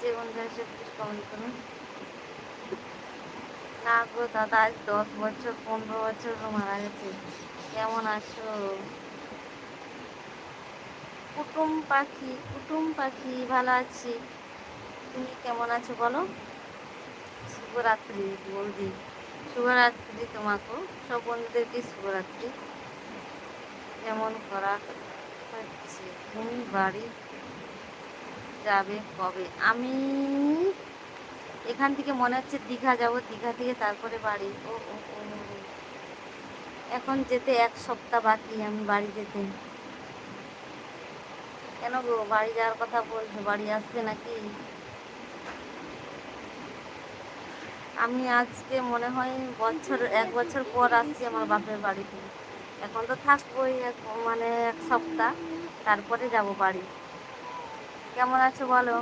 যে বন্ধু আছে প্লিজ কমেন্ট করুন। না গো দাদা, আজ 10 বছর 15 বছর মারা গেছে। কেমন আছো? কুটুম পাখি ভালো আছি। তুমি কেমন আছো বলো? শুভরাত্রি বৌদি। শুভরাত্রি তোমাকেও, সব বন্ধুদেরকে শুভরাত্রি। যেমন করা হচ্ছে, তুমি বাড়ি যাবে কবে? আমি এখান থেকে মনে হচ্ছে দীঘা যাব, দীঘা থেকে তারপরে বাড়ি। ও এখন যেতে 1 সপ্তাহ বাকি আমি বাড়ি যেতে। কেন গো, বাড়ি যাওয়ার কথা বলছো, বাড়ি আসবে নাকি? আমি আজকে মনে হয় 1 বছর পর আসছি আমার বাপের বাড়িতে। এখন তো থাকবোই মানে 1 সপ্তাহ, তারপরে যাব বাড়ি। কেমন আছো বলো?